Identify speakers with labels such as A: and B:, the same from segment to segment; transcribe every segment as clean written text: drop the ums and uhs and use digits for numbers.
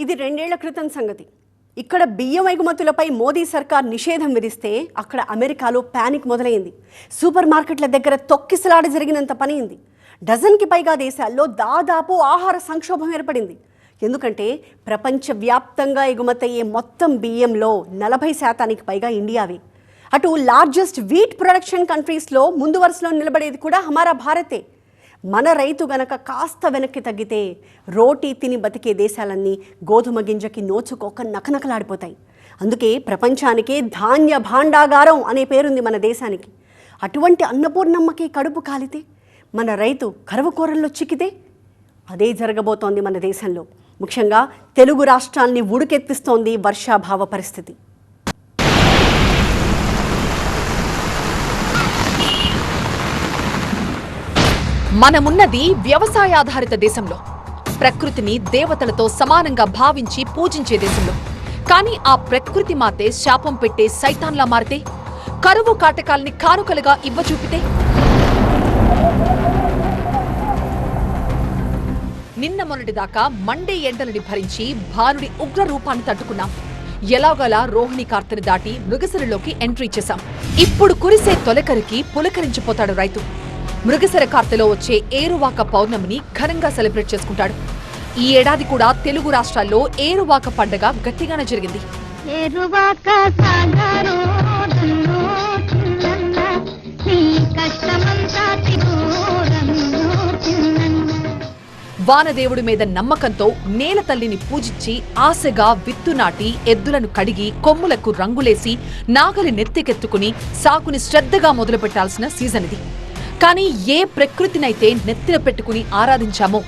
A: ఇది 2 ఏళ్ల క్రితం సంగతి. ఇక్కడ బియ్యం ఎగుమతులపై మోదీ సర్కార్ నిషేధం విధిస్తే అక్కడ అమెరికాలో పానిక్ మొదలైంది. సూపర్ మార్కెట్ల దగ్గర తొక్కిసలాట జరిగినంత పనియింది. డజన్కి పైగా దేశాల్లో దాదాపు ఆహార సంక్షోభం ఏర్పడింది. ఎందుకంటే ప్రపంచవ్యాప్తంగా ఎగుమతయ్యే మొత్తం బియ్యంలో 40% పైగా ఇండియావే. అటు లార్జెస్ట్ వీట్ ప్రొడక్షన్ కంట్రీస్లో ముందు వరుసలో నిలబడేది కూడా హమారా భారతే. మన రైతు గనక కాస్త వెనక్కి తగ్గితే రోటీ తిని బతికే దేశాలన్నీ గోధుమ గింజకి నోచుకోక నకనకలాడిపోతాయి. అందుకే ప్రపంచానికే ధాన్య భాండాగారం అనే పేరుంది మన దేశానికి. అటువంటి అన్నపూర్ణమ్మకి కడుపు కాలితే, మన రైతు కరువు కోరల్లో చిక్కితే అదే జరగబోతోంది మన దేశంలో. ముఖ్యంగా తెలుగు రాష్ట్రాల్ని ఉడుకెత్తిస్తోంది వర్షాభావ పరిస్థితి.
B: మనమున్నది వ్యవసాయాధారిత దేశంలో, ప్రకృతిని దేవతలతో సమానంగా భావించి పూజించే దేశంలో. కానీ ఆ ప్రకృతి మాతే శాపం పెట్టే సైతాన్లా మారితే, కరువు కాటకాల్ని కానుకలుగా ఇవ్వచూపితే, నిన్న మొన్నటిదాకా మండే ఎండలని భరించి భానుడి ఉగ్ర రూపాన్ని తట్టుకున్నాం. ఎలాగలా రోహిణి కార్తెని దాటి మృగశిరలోకి ఎంట్రీ చేశాం. ఇప్పుడు కురిసే తొలకరికి పులకరించిపోతాడు రైతు. మృగశిర కార్తెలో వచ్చే ఏరువాక పౌర్ణమిని ఘనంగా సెలబ్రేట్ చేసుకుంటాడు. ఈ ఏడాది కూడా తెలుగు రాష్ట్రాల్లో ఏరువాక పండుగ గట్టిగానే జరిగింది. వానదేవుడి మీద నమ్మకంతో నేల తల్లిని పూజించి ఆశగా విత్తు నాటి ఎద్దులను కడిగి కొమ్ములకు రంగులేసి నాగలి నెత్తికెత్తుకుని సాగుని శ్రద్ధగా మొదలుపెట్టాల్సిన సీజన్ ఇది. కానీ ఏ ప్రకృతినైతే నెత్తిన పెట్టుకుని ఆరాధించామో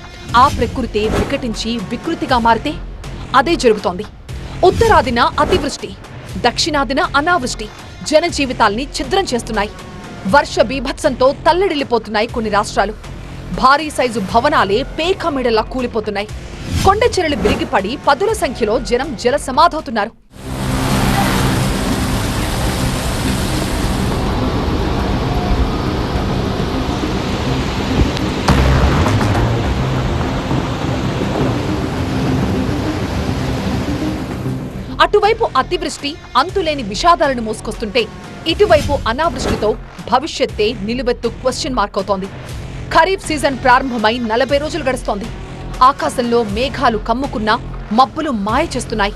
B: ఆ ప్రకృతి వికటించి వికృతిగా మారితే అదే జరుగుతోంది. ఉత్తరాదిన అతివృష్టి, దక్షిణాదిన అనావృష్టి జనజీవితాల్ని ఛిద్రం చేస్తున్నాయి. వర్ష బీభత్సంతో తల్లడిల్లిపోతున్నాయి కొన్ని రాష్ట్రాలు. భారీ సైజు భవనాలే పేకమిడలా కూలిపోతున్నాయి. కొండ చెరలు విరిగిపడి పదుల సంఖ్యలో జనం జల సమాధవుతున్నారు. అటువైపు అతివృష్టి అంతులేని విషాదాలను మోసుకొస్తుంటే, ఇటువైపు అనావృష్టితో భవిష్యత్తే నిలువెత్తు క్వశ్చన్ మార్క్ అవుతోంది. ఖరీఫ్ సీజన్ ప్రారంభమై 40 రోజులు గడుస్తోంది. ఆకాశంలో మేఘాలు కమ్ముకున్నా మబ్బులు మాయ చేస్తున్నాయి.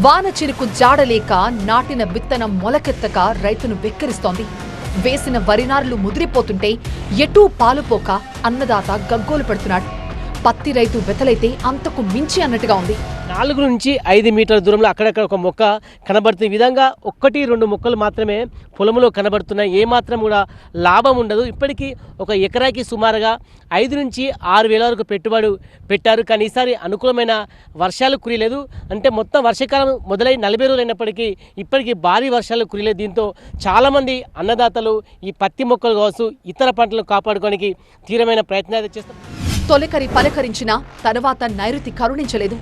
B: వాన చిరుకు జాడలేక నాటిన విత్తనం మొలకెత్తక రైతును వెక్కిరిస్తోంది. వేసిన వరినారులు ముదిరిపోతుంటే ఎటూ పాలుపోక అన్నదాత గగ్గోలు పెడుతున్నాడు. పత్తి రైతు వెతలైతే అంతకు మించి అన్నట్టుగా ఉంది.
C: 4 నుంచి 5 మీటర్ల దూరంలో అక్కడక్కడ ఒక మొక్క కనబడుతుంది. ఈ విధంగా 1-2 మొక్కలు మాత్రమే పొలంలో కనబడుతున్నాయి. ఏమాత్రం కూడా లాభం ఉండదు. ఇప్పటికీ ఒక ఎకరాకి సుమారుగా 5 నుంచి 6 వేల వరకు పెట్టుబడి పెట్టారు. కానీ ఈసారి అనుకూలమైన వర్షాలు కురియలేదు. అంటే మొత్తం వర్షాకాలం మొదలై 40 రోజులు అయినప్పటికీ ఇప్పటికీ భారీ వర్షాలు కురియలేదు. దీంతో చాలామంది అన్నదాతలు ఈ పత్తి మొక్కలు కావచ్చు ఇతర పంటలను కాపాడుకోవడానికి తీవ్రమైన ప్రయత్నాలు చేస్తారు.
B: తొలకరి పలకరించినా తర్వాత నైరుతి కరుణించలేదు.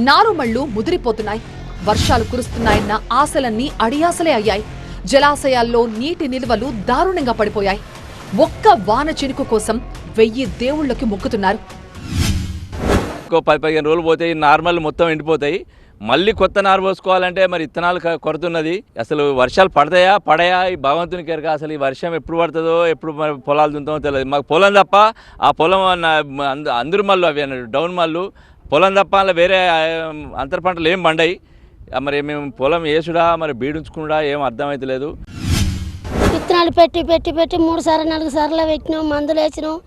B: నారుమళ్లు ముదిరిపోతున్నాయి. వర్షాలు కురుస్తున్నాయన్న ఆశలన్నీ అడియాసలే అయ్యాయి. జలాశయాల్లో నీటి నిల్వలు దారుణంగా పడిపోయాయి. ఒక్క వాన చినుకు కోసం 1000 దేవుళ్లకి మొక్కుతున్నారు.
D: 10-15 రోజులు పోతే నార్మల్ మొత్తం ఎండిపోతాయి. మళ్ళీ కొత్త నారు పోసుకోవాలంటే మరి ఇత్తనాలు కొరతున్నది. అసలు వర్షాలు పడయా ఈ భగవంతునికి ఎరక. అసలు ఈ వర్షం ఎప్పుడు పడుతుందో ఎప్పుడు మరి పొలాలు దుంతామో తెలియదు. మాకు పొలం తప్ప ఆ పొలం అందరు మళ్ళు అవి అన్నాడు డౌన్ మళ్ళు పొలం తప్ప అలా వేరే అంతర పంటలు ఏం పండాయి. మరి మేము పొలం వేసుడా మరి బీడుంచుకుడా ఏం అర్థమైతలేదు.
E: విత్తనాలు పెట్టి 3 సార్లు 4 సార్లు పెట్టినాం, మందులు వేసినాం,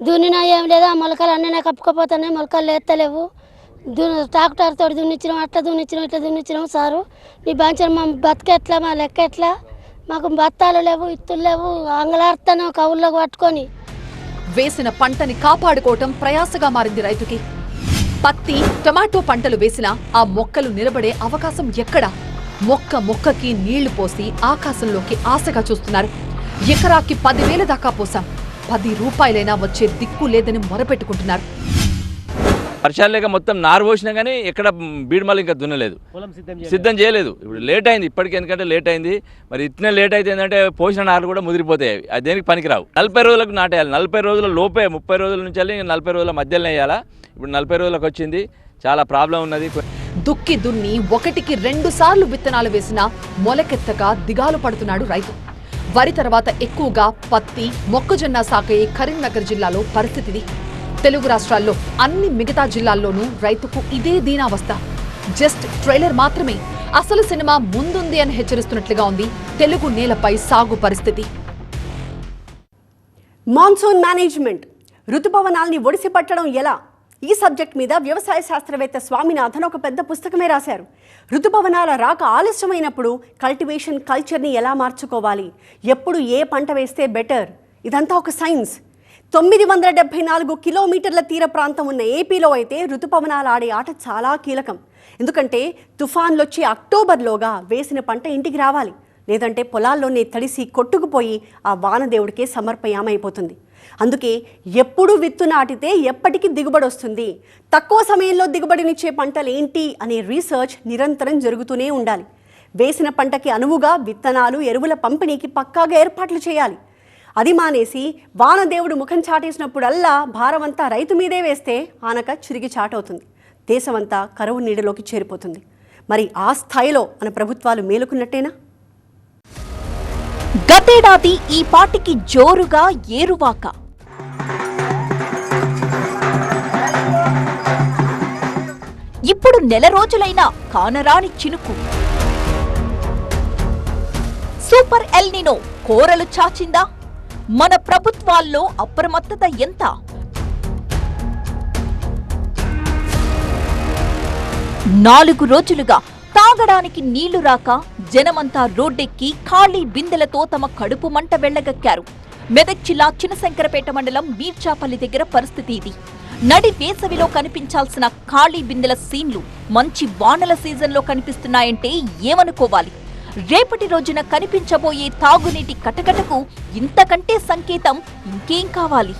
E: దున్నినా ఏం లేదా. మొలకలు అన్నీ కప్పుకపోతున్నాయి, మొలకలు లేస్తలేవు. ట్రాక్టర్ తోటి దున్నిచ్చినాం, అట్లా దున్నిచ్చినాం, ఇట్లా దున్నిచ్చినాం. సారు నీ బాంచం మా బతికెట్లా, మా లెక్క ఎట్లా, మాకు బత్తాలు లేవు, ఇత్తులు లేవు, అంగలాడుతాను కవుల్లోకి పట్టుకొని.
B: వేసిన పంటని కాపాడుకోవటం ప్రయాసగా మారింది రైతుకి. పత్తి, టమాటో పంటలు వేసినా ఆ మొక్కలు నిలబడే అవకాశం ఎక్కడా? మొక్కకి నీళ్లు పోసి ఆకాశంలోకి ఆశగా చూస్తున్నారు. ఎకరాకి 10,000 దాకా పోసాం, 10 రూపాయలైనా వచ్చే దిక్కు లేదని మొరపెట్టుకుంటున్నారు.
D: వర్షాలు లేక మొత్తం నారు పోసినా కానీ ఎక్కడ బీడుమలు ఇంకా దున్నలేదు, సిద్ధం చేయలేదు. ఇప్పుడు లేట్ అయింది ఇప్పటికీ, ఎందుకంటే లేట్ అయింది. మరి ఇట్నే లేట్ అయితే ఏంటంటే పోసిన నారు కూడా ముదిరిపోతాయి, అది దేనికి పనికిరావు. 40 రోజులకు నాటేయాలి, 40 రోజుల లోపే, 30 రోజుల నుంచి 40 రోజుల మధ్యలో వేయాలా. ఇప్పుడు 40 రోజులకు వచ్చింది, చాలా ప్రాబ్లం ఉన్నది.
B: దుక్కి దున్ని 1కి 2 సార్లు విత్తనాలు వేసినా మొలకెత్తక దిగాలు పడుతున్నాడు రైతు. వరి తర్వాత ఎక్కువగా పత్తి, మొక్కజొన్న సాగయ్యే కరీంనగర్ జిల్లాలో పరిస్థితిది. తెలుగు రాష్ట్రాల్లో అన్ని మిగతా జిల్లాల్లోనూ రైతుకు ఇదే దీనావస్థ. జస్ట్ ట్రైలర్ మాత్రమే, అసలు సినిమా ముందుంది అని హెచ్చరిస్తున్నట్లుగా ఉంది తెలుగు నేలపై సాగు పరిస్థితి.
A: మాన్సూన్ మేనేజ్మెంట్, ఋతుపవనాల్ని ఒడిసి పట్టడం ఎలా, ఈ సబ్జెక్ట్ మీద వ్యవసాయ శాస్త్రవేత్త స్వామినాథన్ ఒక పెద్ద పుస్తకమే రాశారు. ఋతుపవనాల రాక ఆలస్యమైనప్పుడు కల్టివేషన్ కల్చర్ని ఎలా మార్చుకోవాలి, ఎప్పుడు ఏ పంట వేస్తే బెటర్, ఇదంతా ఒక సైన్స్. 974 కిలోమీటర్ల తీర ప్రాంతం ఉన్న ఏపీలో అయితే ఋతుపవనాలు ఆడే ఆట చాలా కీలకం. ఎందుకంటే తుఫాన్లు వచ్చి అక్టోబర్లోగా వేసిన పంట ఇంటికి రావాలి, లేదంటే పొలాల్లోనే తడిసి కొట్టుకుపోయి ఆ వానదేవుడికే సమర్పయామైపోతుంది. అందుకే ఎప్పుడు విత్తు నాటితే ఎప్పటికీ దిగుబడి వస్తుంది, తక్కువ సమయంలో దిగుబడినిచ్చే పంటలు ఏంటి అనే రీసెర్చ్ నిరంతరం జరుగుతూనే ఉండాలి. వేసిన పంటకి అనువుగా విత్తనాలు, ఎరువుల పంపిణీకి పక్కాగా ఏర్పాట్లు చేయాలి. అది మానేసి వానదేవుడు ముఖం చాటేసినప్పుడల్లా భారమంతా రైతు మీదే వేస్తే ఆనక చిరిగి చాటవుతుంది, దేశమంతా కరువు నీడలోకి చేరిపోతుంది. మరి ఆ స్థాయిలో మన ప్రభుత్వాలు మేలుకున్నట్టేనా?
F: గతేడాది ఈ పాటికి జోరుగా ఏరువాక, ఇప్పుడు నెల రోజులైనా కానరాని చినుకు. సూపర్ ఎల్ నినో కోరలు చాచిందా? మన ప్రభుత్వాల్లో అప్రమత్తత ఎంత? నాలుగు రోజులుగా తాగడానికి నీళ్లు రాక జనమంతా రోడ్డెక్కి ఖాళీ బిందెలతో తమ కడుపు మంట వెళ్లగక్కారు. మెదక్ జిల్లా చినశంకరపేట మండలం మీర్చాపల్లి దగ్గర పరిస్థితి ఇది. నడి వేసవిలో కనిపించాల్సిన ఖాళీ బిందెల సీన్లు మంచి వానల సీజన్లో కనిపిస్తున్నాయంటే ఏమనుకోవాలి? రేపటి రోజున కనిపించబోయే తాగునీటి కటకటకు ఇంతకంటే సంకేతం ఇంకేం కావాలి?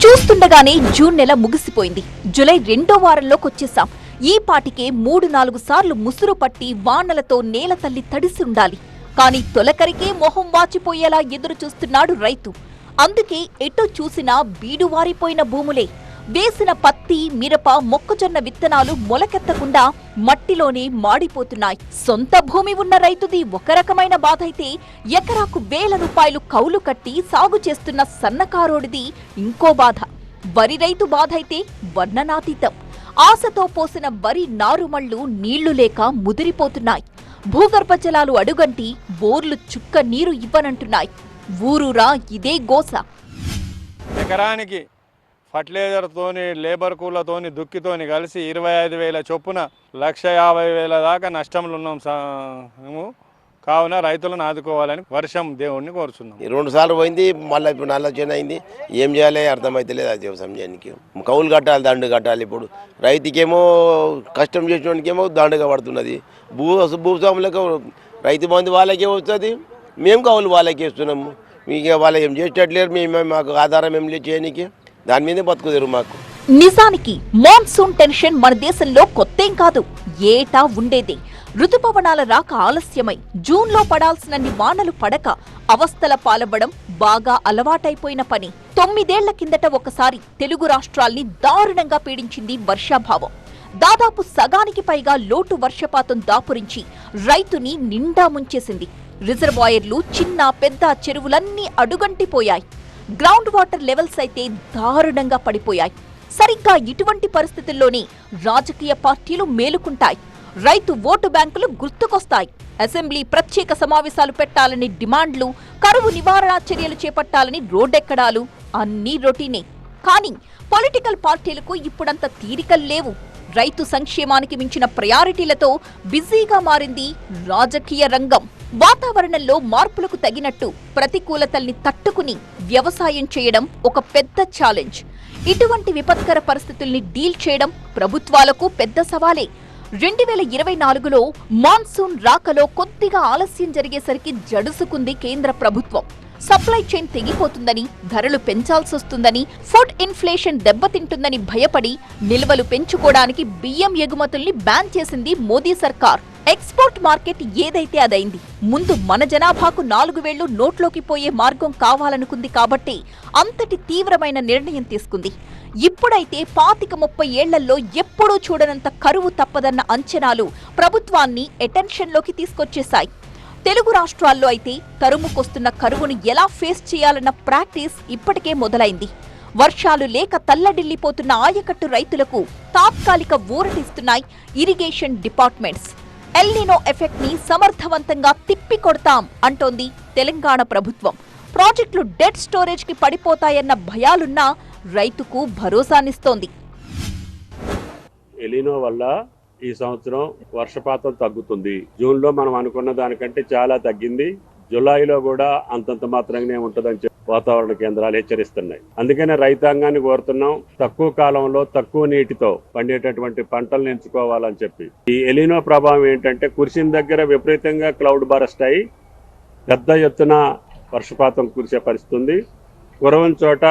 F: చూస్తుండగానే జూన్ నెల ముగిసిపోయింది, జూలై 2వ వారంలోకి వచ్చేసాం. ఈ పాటికే 3-4 సార్లు ముసురు పట్టి వానలతో నేల తల్లి తడిసి ఉండాలి. కానీ తొలకరికే మొహం వాచిపోయేలా ఎదురు చూస్తున్నాడు రైతు. అందుకే ఎటు చూసినా బీడువారిపోయిన భూములే. వేసిన పత్తి, మిరప, మొక్కజొన్న విత్తనాలు మొలకెత్తకుండా మట్టిలోనే మాడిపోతున్నాయి. సొంత భూమి ఉన్న రైతుది ఒక రకమైన బాధ అయితే, ఎకరాకు వేల రూపాయలు కౌలు కట్టి సాగు చేస్తున్న సన్నకారోడిది ఇంకో బాధ. వరి రైతు బాధ అయితే వర్ణనాతీతం. ఆశతో పోసిన వరి నారుమళ్లు నీళ్లు లేక ముదిరిపోతున్నాయి. భూగర్భ జలాలు అడుగంటి బోర్లు చుక్క నీరు ఇవ్వనంటున్నాయి. ఊరూరా ఇదే గోస.
G: ఎకరానికి ఫర్టిలైజర్తోని, లేబర్ కూలతోని, దుక్కితోని కలిసి 25,000 చొప్పున 1,50,000 దాకా నష్టంలో ఉన్నాం. కావున రైతులను ఆదుకోవాలని వర్షం దేవుడిని కోరుచున్నాం.
H: 2 సార్లు పోయింది, మళ్ళీ ఇప్పుడు నల్ల చేను అయింది. ఏం చేయాలి అర్థమైతలేదు. అది వ్యవసాయం చేయడానికి కౌలు కట్టాలి, దండు కట్టాలి. ఇప్పుడు రైతుకేమో కష్టం చేసేవాడికేమో దండుగా పడుతున్నది. భూస్వాములకు రైతు బంధు వాళ్ళకే వస్తుంది, మేము కౌలు వాళ్ళకే ఇస్తున్నాము. మీకు వాళ్ళు ఏం చేసేటట్లేరు, మేము మాకు ఆధారం ఏం లేదు చేయడానికి, దాని మీదే బతుకుదేరు మాకు.
F: నిజానికి మాన్సూన్ టెన్షన్ మన దేశంలో కొత్తేం కాదు, ఏటా ఉండేదే. ఋతుపవనాల రాక ఆలస్యమై జూన్లో పడాల్సినన్ని వానలు పడక అవస్థల పాలవ్వడం బాగా అలవాటైపోయిన పని. 9 ఏళ్ల కిందట ఒకసారి తెలుగు రాష్ట్రాల్ని దారుణంగా పీడించింది వర్షాభావం. దాదాపు సగానికి పైగా లోటు వర్షపాతం దాపురించి రైతుని నిండా ముంచేసింది. రిజర్వాయర్లు, చిన్న పెద్ద చెరువులన్నీ అడుగంటిపోయాయి. గ్రౌండ్ వాటర్ లెవెల్స్ అయితే దారుణంగా పడిపోయాయి. సరిగ్గా ఇటువంటి పరిస్థితుల్లోనే రాజకీయ పార్టీలు మేలుకుంటాయి. రైతు ఓటు బ్యాంకులు గుర్తుకొస్తాయి. అసెంబ్లీ ప్రత్యేక సమావేశాలు పెట్టాలని డిమాండ్లు, కరువు నివారణ చర్యలు చేపట్టాలని రోడ్డెక్కడాలు అన్నీ రొటీనే. కానీ పొలిటికల్ పార్టీలకు ఇప్పుడంత తీరికలు లేవు. రైతు సంక్షేమానికి మించిన ప్రయారిటీలతో బిజీగా మారింది రాజకీయ రంగం. వాతావరణంలో మార్పులకు తగినట్టు ప్రతికూలతల్ని తట్టుకుని వ్యవసాయం చేయడం ఒక పెద్ద ఛాలెంజ్. ఇటువంటి విపత్కర పరిస్థితుల్ని డీల్ చేయడం ప్రభుత్వాలకు పెద్ద సవాలే. 2024లో మాన్సూన్ రాకలో కొద్దిగా ఆలస్యం జరిగేసరికి జడుసుకుంది కేంద్ర ప్రభుత్వం. సప్లై చైన్ తెగిపోతుందని, ధరలు పెంచాల్సొస్తుందని, ఫుడ్ ఇన్ఫ్లేషన్ దెబ్బతింటుందని భయపడి నిల్వలు పెంచుకోవడానికి బియ్యం ఎగుమతుల్ని బ్యాన్ చేసింది మోదీ సర్కార్. ఎక్స్పోర్ట్ మార్కెట్ ఏదైతే అదైంది. ముందు మన జనాభాకు 4 వేళ్లు నోట్లోకి పోయే మార్గం కావాలనుకుంది కాబట్టి అంతటి తీవ్రమైన నిర్ణయం తీసుకుంది. ఇప్పుడైతే 25-30 ఏళ్లలో ఎప్పుడూ చూడనంత కరువు తప్పదన్న అంచనాలు ప్రభుత్వాన్ని అటెన్షన్లోకి తీసుకొచ్చేశాయి. తెలుగు రాష్ట్రాల్లో అయితే తరుముకొస్తున్న కరువును ఎలా ఫేస్ చేయాలన్న ప్రాక్టీస్ ఇప్పటికే మొదలైంది. వర్షాలు లేక తల్లడిల్లిపోతున్న ఆయకట్టు రైతులకు తాత్కాలిక ఊరటిస్తున్నాయి ఇరిగేషన్ డిపార్ట్మెంట్స్. ఎల్నినో ఎఫెక్ట్ ని సమర్థవంతంగా తిప్పికొడతాం అంటోంది తెలంగాణ ప్రభుత్వం. ప్రాజెక్టులు డెడ్ స్టోరేజ్ కి పడిపోతాయన్న భయాలున్నా రైతుకు భరోసానిస్తోంది.
I: ఎలినో వల్ల ఈ సంవత్సరం వర్షపాతం తగ్గుతుంది. జూన్ లో మనం అనుకున్న దానికంటే చాలా తగ్గింది. జులైలో కూడా అంతంత మాత్రంగానే ఉంటుందని చెప్పి వాతావరణ కేంద్రాలు హెచ్చరిస్తున్నాయి. అందుకనే రైతాంగాన్ని కోరుతున్నాం, తక్కువ కాలంలో తక్కువ నీటితో పండేటటువంటి పంటలను ఎంచుకోవాలని చెప్పి. ఈ ఎలినో ప్రభావం ఏంటంటే కురిసిన దగ్గర విపరీతంగా క్లౌడ్ బరస్ట్ అయి పెద్ద ఎత్తున వర్షపాతం కురిసే పరిస్థితి ఉంది. కురవని చోట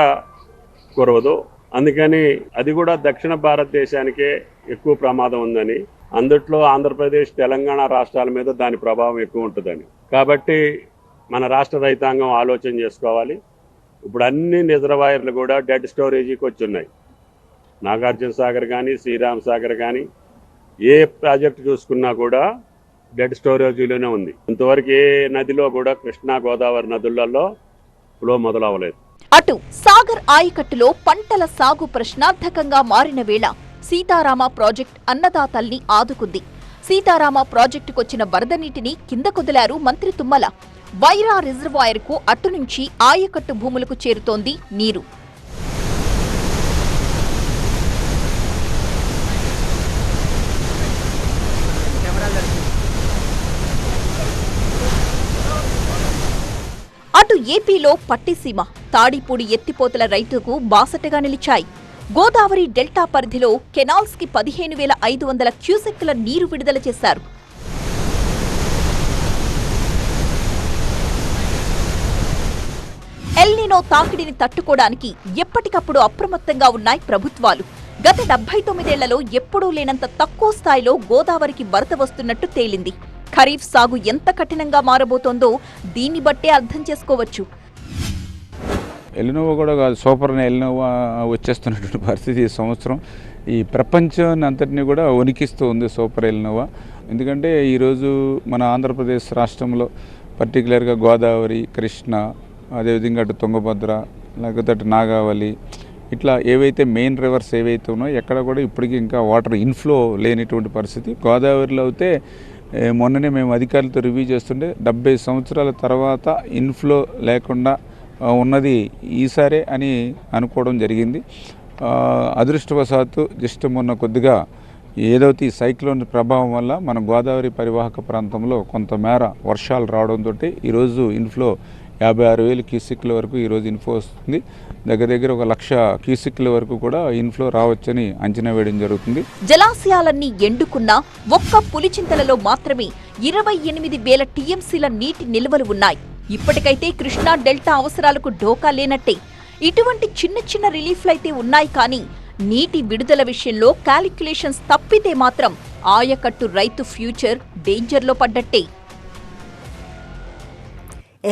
I: కురవదు. అందుకని అది కూడా దక్షిణ భారతదేశానికే ఎక్కువ ప్రమాదం ఉందని, అందుట్లో ఆంధ్రప్రదేశ్, తెలంగాణ రాష్ట్రాల మీద దాని ప్రభావం ఎక్కువ ఉంటుందని. కాబట్టి మన రాష్ట్ర రైతాంగం ఆలోచన చేసుకోవాలి. ఇప్పుడు అన్ని రిజర్వాయర్లు కూడా డెడ్ స్టోరేజీకి వచ్చున్నాయి. నాగార్జున సాగర్ కానీ, శ్రీరామ్ సాగర్ కానీ, ఏ ప్రాజెక్టు చూసుకున్నా కూడా డెడ్ స్టోరేజీలోనే ఉంది. ఇంతవరకు ఏ నదిలో కూడా కృష్ణా, గోదావరి నదులలో ఫ్లో మొదలవ్వలేదు.
F: అటు సాగర్ ఆయకట్టులో పంటల సాగు ప్రశ్నార్థకంగా మారిన వేళ సీతారామ ప్రాజెక్ట్ అన్నదాతల్ని ఆదుకుంది. సీతారామ ప్రాజెక్టుకొచ్చిన వరద నీటిని కిందకొదిలారు మంత్రి తుమ్మల. వైరా రిజర్వాయర్కు అటు నుంచి ఆయకట్టు భూములకు చేరుతోంది నీరు. అటు ఏపీలో పట్టిసీమ, తాడిపూడి ఎత్తిపోతల రైతుకు బాసటగా నిలిచాయి. గోదావరి డెల్టా పరిధిలో కెనాల్స్ కి 15,500 క్యూసెక్కుల నీరు విడుదల చేశారు. ఎల్నినో తాకిడిని తట్టుకోవడానికి ఎప్పటికప్పుడు అప్రమత్తంగా ఉన్నాయి ప్రభుత్వాలు. గత 79 ఏళ్లలో ఎప్పుడూ లేనంత తక్కువ స్థాయిలో గోదావరికి వరద వస్తున్నట్టు తేలింది. ఖరీఫ్ సాగు ఎంత కఠినంగా మారబోతోందో దీన్ని బట్టే అర్థం చేసుకోవచ్చు.
J: ఎలినోవా కూడా కాదు, సూపర్ ఎలినోవా వచ్చేస్తున్నటువంటి పరిస్థితి ఈ సంవత్సరం ఈ ప్రపంచాన్ని అంతటినీ కూడా వణికిస్తూ ఉంది సూపర్ ఎలినోవా. ఎందుకంటే ఈరోజు మన ఆంధ్రప్రదేశ్ రాష్ట్రంలో పర్టికులర్గా గోదావరి, కృష్ణ, అదేవిధంగా అటు తుంగభద్ర, లేకపోతే అటు నాగావళి, ఇట్లా ఏవైతే మెయిన్ రివర్స్ ఏవైతే ఉన్నాయో ఎక్కడ కూడా ఇప్పటికీ ఇంకా వాటర్ ఇన్ఫ్లో లేనిటువంటి పరిస్థితి. గోదావరిలో అయితే మొన్ననే మేము అధికారులతో రివ్యూ చేస్తుంటే 70 సంవత్సరాల తర్వాత ఇన్ఫ్లో లేకుండా ఉన్నది ఈసారే అని అనుకోవడం జరిగింది. అదృష్టవశాత్తు జస్ట్ మొన్న కొద్దిగా ఏదైతే ఈ సైక్లోన్ ప్రభావం వల్ల మన గోదావరి పరివాహక ప్రాంతంలో కొంతమేర వర్షాలు రావడంతో ఈరోజు ఇన్ఫ్లో 56,000 క్యూసెక్ల వరకు ఈరోజు ఇన్ఫ్లో వస్తుంది. దగ్గర 1,00,000 క్యూసెక్ల వరకు కూడా ఇన్ఫ్లో రావచ్చని అంచనా వేయడం జరుగుతుంది.
F: జలాశయాలన్నీ ఎండుకున్నా ఒక్క పులిచింతలలో మాత్రమే 28,000 టీఎంసీల నీటి నిల్వలు ఉన్నాయి. ఇప్పటికైతే కృష్ణా డెల్టా అవసరాలకు ఢోకా లేనట్టే. ఇటువంటి చిన్న రిలీఫ్లైతే ఉన్నాయి కానీ నీటి విడుదల విషయంలో క్యాలిక్యులేషన్స్ తప్పితే మాత్రం ఆయకట్టు రైతు ఫ్యూచర్ డేంజర్లో పడ్డట్టే.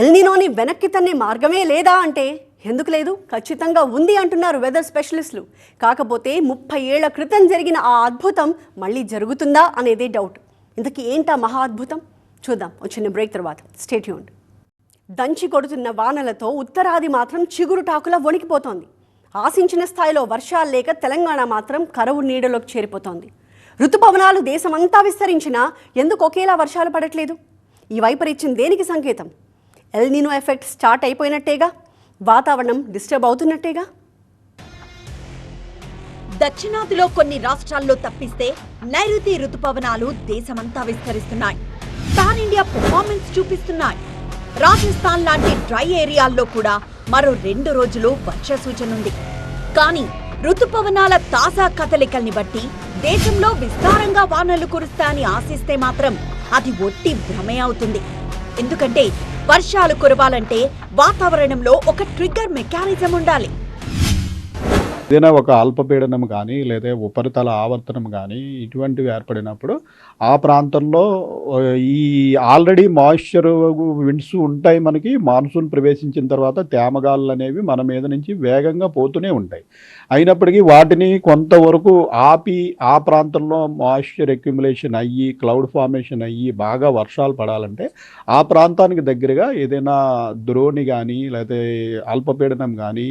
A: ఎల్నినోని వెనక్కి తన్నే మార్గమే లేదా అంటే ఎందుకు లేదు, ఖచ్చితంగా ఉంది అంటున్నారు వెదర్ స్పెషలిస్టులు. కాకపోతే 30 ఏళ్ల క్రితం జరిగిన ఆ అద్భుతం మళ్ళీ జరుగుతుందా అనేదే డౌట్. ఇంతకీ ఏంటా మహా అద్భుతం చూద్దాం వచ్చిన బ్రేక్ తర్వాత. Stay tuned. దంచి కొడుతున్న వానలతో ఉత్తరాది మాత్రం చిగురుటాకులా వణికిపోతోంది. ఆశించిన స్థాయిలో వర్షాలు లేక తెలంగాణ మాత్రం కరువు నీడలోకి చేరిపోతోంది. ఋతుపవనాలు దేశమంతా విస్తరించినా ఎందుకు ఒకేలా వర్షాలు పడట్లేదు? ఈ వైపరీత్యం దేనికి సంకేతం? ఎల్నినో ఎఫెక్ట్ స్టార్ట్ అయిపోయినట్టేగా, వాతావరణం డిస్టర్బ్ అవుతున్నట్టేగా.
K: దక్షిణాదిలో కొన్ని రాష్ట్రాల్లో తప్పిస్తే నైరుతి ఋతుపవనాలు దేశమంతా విస్తరిస్తున్నాయి. పాన్ ఇండియా పర్ఫార్మెన్స్ చూపిస్తున్నాయి. రాజస్థాన్ లాంటి డ్రై ఏరియాల్లో కూడా మరో 2 రోజులు వర్ష సూచనుంది. కానీ రుతుపవనాల తాజా కదలికల్ని బట్టి దేశంలో విస్తారంగా వానలు కురుస్తాయని ఆశిస్తే మాత్రం అది ఒట్టి భ్రమే అవుతుంది. ఎందుకంటే వర్షాలు కురవాలంటే వాతావరణంలో ఒక ట్రిగ్గర్ మెకానిజం ఉండాలి.
L: ఏదైనా ఒక అల్పపీడనం కానీ లేదా ఉపరితల ఆవర్తనం కానీ ఇటువంటివి ఏర్పడినప్పుడు ఆ ప్రాంతంలో ఈ ఆల్రెడీ మాయిశ్చర్ విండ్స్ ఉంటాయి. మనకి మాన్సూన్ ప్రవేశించిన తర్వాత తేమగాళ్ళు అనేవి మన మీద నుంచి వేగంగా పోతూనే ఉంటాయి. అయినప్పటికీ వాటిని కొంతవరకు ఆపి ఆ ప్రాంతంలో మాయిశ్చర్ అక్యుములేషన్ అయ్యి క్లౌడ్ ఫార్మేషన్ అయ్యి బాగా వర్షాలు పడాలంటే ఆ ప్రాంతానికి దగ్గరగా ఏదైనా ద్రోణి కానీ లేకపోతే అల్పపీడనం కానీ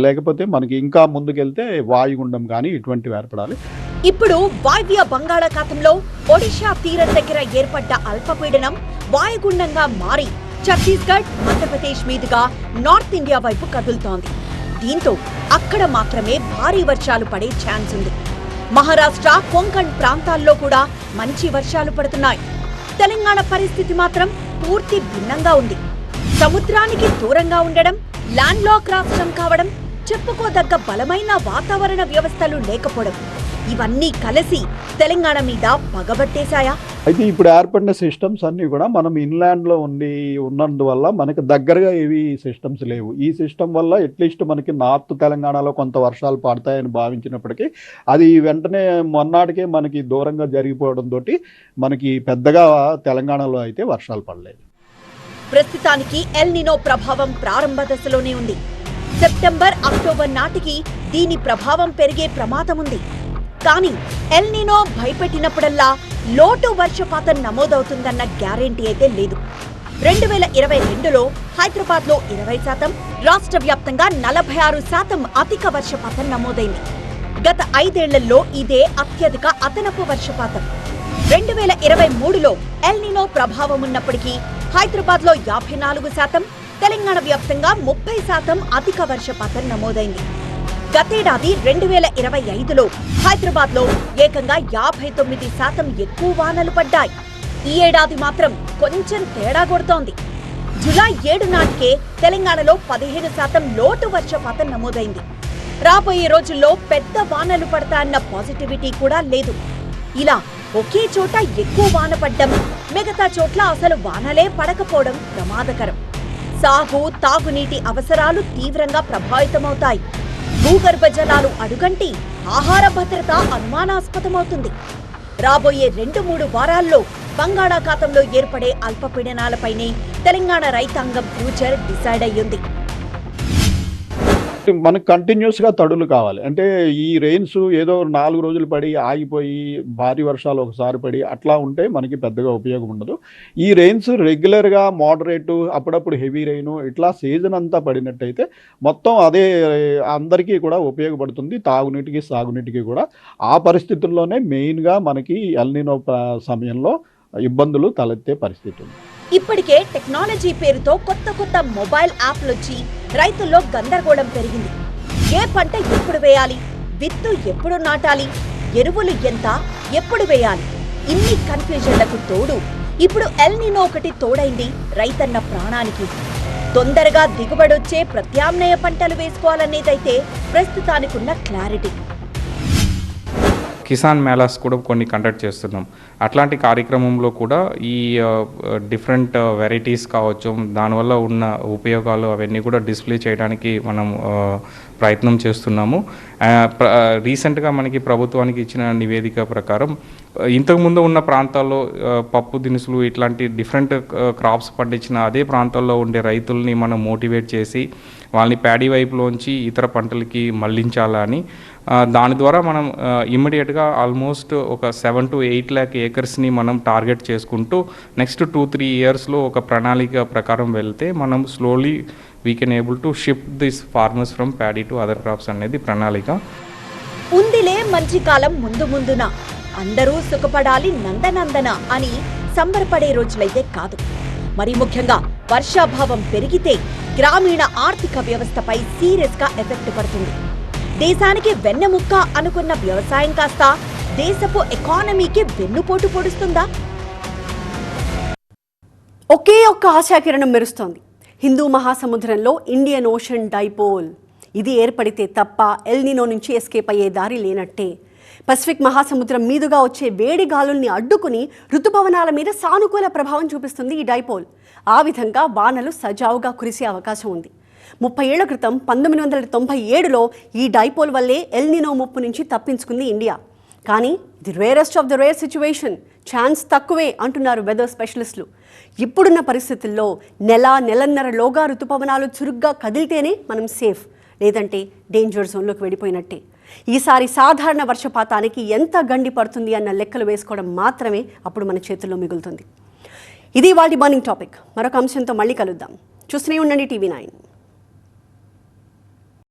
L: లేకపోతే మనకి ఇంకా ముందుకెళ్తే వాయుగుండం కానీ ఇటువంటివి ఏర్పడాలి.
K: ఇప్పుడు వాయువ్య బంగాళాఖాతంలో ఒడిషా తీరం దగ్గర ఏర్పడ్డ అల్పపీడనం వాయుగుండంగా మారి ఛత్తీస్గఢ్, మధ్యప్రదేశ్ మీదుగా నార్త్ ఇండియా వైపు కదులుతోంది. దీంతో అక్కడ మాత్రమే భారీ వర్షాలు పడే ఛాన్స్ ఉంది. మహారాష్ట్ర, కొంకణ్ ప్రాంతాల్లో కూడా మంచి వర్షాలు పడుతున్నాయి. తెలంగాణ పరిస్థితి మాత్రం పూర్తి భిన్నంగా ఉంది. సముద్రానికి దూరంగా ఉండడం, ల్యాండ్ లాక్ రాష్ట్రం కావడం, చెప్పుకోదగ్గ బలమైన వాతావరణ వ్యవస్థలు లేకపోవడం, ఇవన్నీ కలిసి తెలంగాణ మీద పగబట్టేశాయా?
L: అయితే ఇప్పుడు ఏర్పడిన సిస్టమ్స్ అన్నీ కూడా మనం ఇన్లాండ్లో ఉన్నందువల్ల మనకి దగ్గరగా ఏవి సిస్టమ్స్ లేవు. ఈ సిస్టమ్ వల్ల అట్లీస్ట్ మనకి నార్త్ తెలంగాణలో కొంత వర్షాలు పడతాయని భావించినప్పటికీ అది వెంటనే మొన్నటికే మనకి దూరంగా జరిగిపోవడంతో మనకి పెద్దగా తెలంగాణలో అయితే వర్షాలు పడలేదు.
K: ప్రస్తుతానికి ఎల్ నినో ప్రభావం ప్రారంభ దశలోనే ఉంది. సెప్టెంబర్, అక్టోబర్ నాటికి దీని ప్రభావం పెరిగే ప్రమాదం ఉంది. కానీ ఎల్ నినో భయపెట్టినప్పుడల్లా లోటు వర్షపాతం నమోదవుతుందన్న గ్యారెంటీ అయితే లేదు. 2022లో హైదరాబాద్లో 20%, రాష్ట్ర వ్యాప్తంగా 46% అధిక వర్షపాతం నమోదైంది. గత 5 ఏళ్లలో ఇదే అత్యధిక అదనపు వర్షపాతం. 2023లో ఎల్ నినో ప్రభావం ఉన్నప్పటికీ హైదరాబాద్లో 54%, తెలంగాణ వ్యాప్తంగా 30% అధిక వర్షపాతం నమోదైంది. గతేడాది 2025లో హైదరాబాద్లో ఏకంగా 59% ఎక్కువ వానలు పడ్డాయి. ఈ ఏడాది మాత్రం కొంచెం తేడా కొడుతోంది. జూలై 7 నాటికే తెలంగాణలో 15% లోటు వర్షపాతం నమోదైంది. రాబోయే రోజుల్లో పెద్ద వానలు పడతాయన్న పాజిటివిటీ కూడా లేదు. ఇలా ఒకే చోట ఎక్కువ వాన పడ్డం, మిగతా చోట్ల అసలు వానలే పడకపోవడం ప్రమాదకరం. సాగు, తాగునీటి అవసరాలు తీవ్రంగా ప్రభావితమవుతాయి. భూగర్భ జలాలు అడుగంటి ఆహార భద్రత అనుమానాస్పదమవుతుంది. రాబోయే 2-3 వారాల్లో బంగాళాఖాతంలో ఏర్పడే అల్పపీడనాలపైనే తెలంగాణ రైతాంగం ఫ్యూచర్ డిసైడ్ అయ్యింది.
L: మనకు కంటిన్యూస్గా తడులు కావాలి. అంటే ఈ రెయిన్స్ ఏదో 4 రోజులు పడి ఆగిపోయి భారీ వర్షాలు ఒకసారి పడి అట్లా ఉంటే మనకి పెద్దగా ఉపయోగం ఉండదు. ఈ రెయిన్స్ రెగ్యులర్గా మోడరేటు, అప్పుడప్పుడు హెవీ రెయిన్ ఇట్లా సీజన్ అంతా పడినట్టయితే మొత్తం అదే అందరికీ కూడా ఉపయోగపడుతుంది, తాగునీటికి సాగునీటికి కూడా. ఆ పరిస్థితుల్లోనే మెయిన్గా మనకి ఎల్ నినో సమయంలో ఇబ్బందులు తలెత్తే పరిస్థితి ఉంది.
K: ఇప్పటికే టెక్నాలజీ పేరుతో కొత్త మొబైల్ యాప్లు వచ్చి రైతుల్లో గందరగోళం పెరిగింది. ఏ పంట ఎప్పుడు వేయాలి, విత్తు ఎప్పుడు నాటాలి, ఎరువులు ఎంత, ఎప్పుడు వేయాలి, ఇన్ని కన్ఫ్యూజన్లకు తోడు ఇప్పుడు ఎల్ నినో ఒకటి తోడైంది రైతన్న ప్రాణానికి. తొందరగా దిగుబడొచ్చే ప్రత్యామ్నాయ పంటలు వేసుకోవాలనేదైతే ప్రస్తుతానికున్న క్లారిటీ.
M: కిసాన్ మేళాస్ కూడా కొన్ని కండక్ట్ చేస్తున్నాం. అట్లాంటి కార్యక్రమంలో కూడా ఈ డిఫరెంట్ వెరైటీస్ కావచ్చు, దానివల్ల ఉన్న ఉపయోగాలు అవన్నీ కూడా డిస్ప్లే చేయడానికి మనం ప్రయత్నం చేస్తున్నాము. రీసెంట్గా మనకి ప్రభుత్వానికి ఇచ్చిన నివేదిక ప్రకారం ఇంతకుముందు ఉన్న ప్రాంతాల్లో పప్పు దినుసులు ఇట్లాంటి డిఫరెంట్ క్రాప్స్ పండించిన అదే ప్రాంతాల్లో ఉండే రైతుల్ని మనం మోటివేట్ చేసి వాళ్ళని ప్యాడీ వైపులోంచి ఇతర పంటలకి మళ్లించాలని, దాని ద్వారా మనం ఇమ్మీడియట్గా ఆల్మోస్ట్ ఒక 7 to 8 lakh ఏకర్స్ని మనం టార్గెట్ చేసుకుంటూ నెక్స్ట్ 2-3 yearsలో ఒక ప్రణాళిక ప్రకారం వెళ్తే మనం slowly we can able to shift this farmers from paddy to other crops అనేది ప్రణాళిక.
K: ఉందిలే మంచి కాలం ముందున అందరూ సుఖపడాలి నందనందన అని సంబరపడే రోజులైతే కాదు. మరి ముఖ్యంగా వర్షాభావం పెరిగితే గ్రామీణ ఆర్థిక వ్యవస్థపై సీరియస్గా ఎఫెక్ట్ పడుతుంది. దేశానికి వెన్నెముక్క అనుకున్న వ్యవసాయం కాస్త దేశపు ఎకానమీకి వెన్నుపోటు పొడుస్తుందా?
A: ఒకే ఒక్క ఆశాకిరణం మెరుస్తోంది. హిందూ మహాసముద్రంలో ఇండియన్ ఓషన్ డైపోల్. ఇది ఏర్పడితే తప్ప ఎల్ నినో నుంచి ఎస్కేప్ అయ్యే దారి లేనట్టే. పసిఫిక్ మహాసముద్రం మీదుగా వచ్చే వేడి గాలుల్ని అడ్డుకుని ఋతుపవనాల మీద సానుకూల ప్రభావం చూపిస్తుంది ఈ డైపోల్. ఆ విధంగా వానలు సజావుగా కురిసే అవకాశం ఉంది. 30 ఏళ్ల క్రితం 1997లో ఈ డైపోల్ వల్లే ఎల్ నినో ముప్పు నుంచి తప్పించుకుంది ఇండియా. కానీ ఇది rarest of the rare situation, chance తక్కువే అంటున్నారు వెదర్ స్పెషలిస్టులు. ఇప్పుడున్న పరిస్థితుల్లో నెలన్నరలోగా ఋతుపవనాలు చురుగ్గా కదిలితేనే మనం సేఫ్, లేదంటే డేంజర్ జోన్లోకి వెళ్ళిపోయినట్టే. ఈసారి సాధారణ వర్షపాతానికి ఎంత గండి పడుతుంది అన్న లెక్కలు వేసుకోవడం మాత్రమే అప్పుడు మన చేతుల్లో మిగులుతుంది. ఇది వాటి బర్నింగ్ టాపిక్. మరొక అంశంతో మళ్ళీ కలుద్దాం. చూస్తూనే ఉండండి TV9.